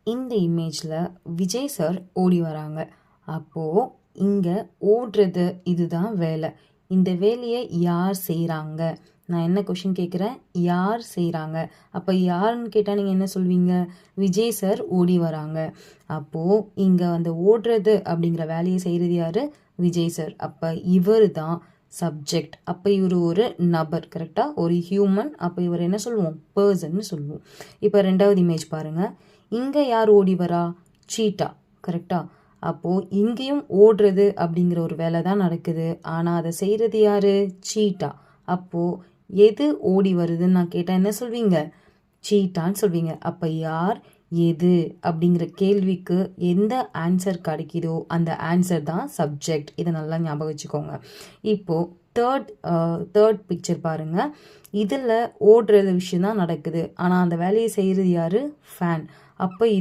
இந்த இமேஜில் விஜய் சார் ஓடி வராங்க. அப்போது இங்கே ஓடுறது இதுதான் வேலை. இந்த வேலையை யார் செய்கிறாங்க? நான் என்ன கொஷின் கேட்குறேன், யார் செய்கிறாங்க? அப்போ யாருன்னு கேட்டால் நீங்கள் என்ன சொல்வீங்க? விஜய் சார் ஓடி வராங்க. அப்போது இங்கே அந்த ஓடுறது அப்படிங்கிற வேலையை செய்கிறது யார்? விஜய் சார். அப்போ இவர் தான் சப்ஜெக்ட். அப்போ இவர் ஒரு நபர், கரெக்டாக ஒரு ஹியூமன். அப்போ இவர் என்ன சொல்லுவோம்? பர்சன்னு சொல்லுவோம். இப்போ ரெண்டாவது இமேஜ் பாருங்கள். இங்கே யார் ஓடி வரா? சீட்டா, கரெக்டாக. அப்போது இங்கேயும் ஓடுறது அப்படிங்கிற ஒரு வேலை தான் நடக்குது. ஆனால் அதை செய்கிறது யார்? சீட்டா. அப்போது எது ஓடி வருதுன்னு நான் கேட்டால் என்ன சொல்வீங்க? சீட்டான்னு சொல்வீங்க. அப்போ யார், எது அப்படிங்கிற கேள்விக்கு எந்த ஆன்சர் கிடைக்குதோ அந்த ஆன்சர் தான் சப்ஜெக்ட். இதை நல்லா ஞாபகம் வச்சுக்கோங்க. இப்போது தேர்ட் பிக்சர் பாருங்கள். இதில் ஓடுறது விஷயம் தான் நடக்குது. ஆனால் அந்த வேலையை செய்கிறது யார்? ஃபேன். அப்போ